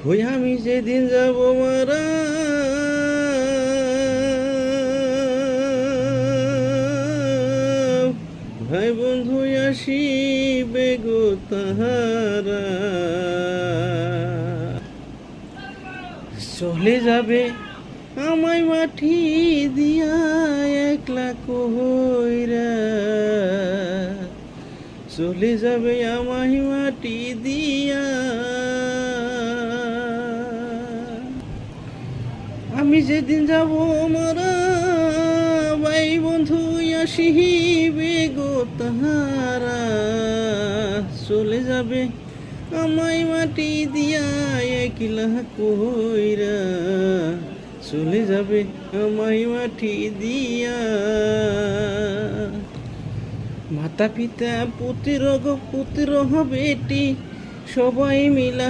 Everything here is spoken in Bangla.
হই আমি যেদিন যাব মারা, ভাই বন্ধু আসিবে গো তাহারা, চলে যাবে আমায় মাটি দিয়া একলা কইরা, চলে যাবে আমায় মাটি দিয়া। আমি যেদিন যাব মারা, ভাই বন্ধু আসিবে গো তাহারা, চলে যাবে আমায় মাটি দিয়া একলা কইরা, চলে যাবে আমায় মাটি দিয়া। মাতা পিতা পুত্র গো পুত্র বেটি সবাই মিলা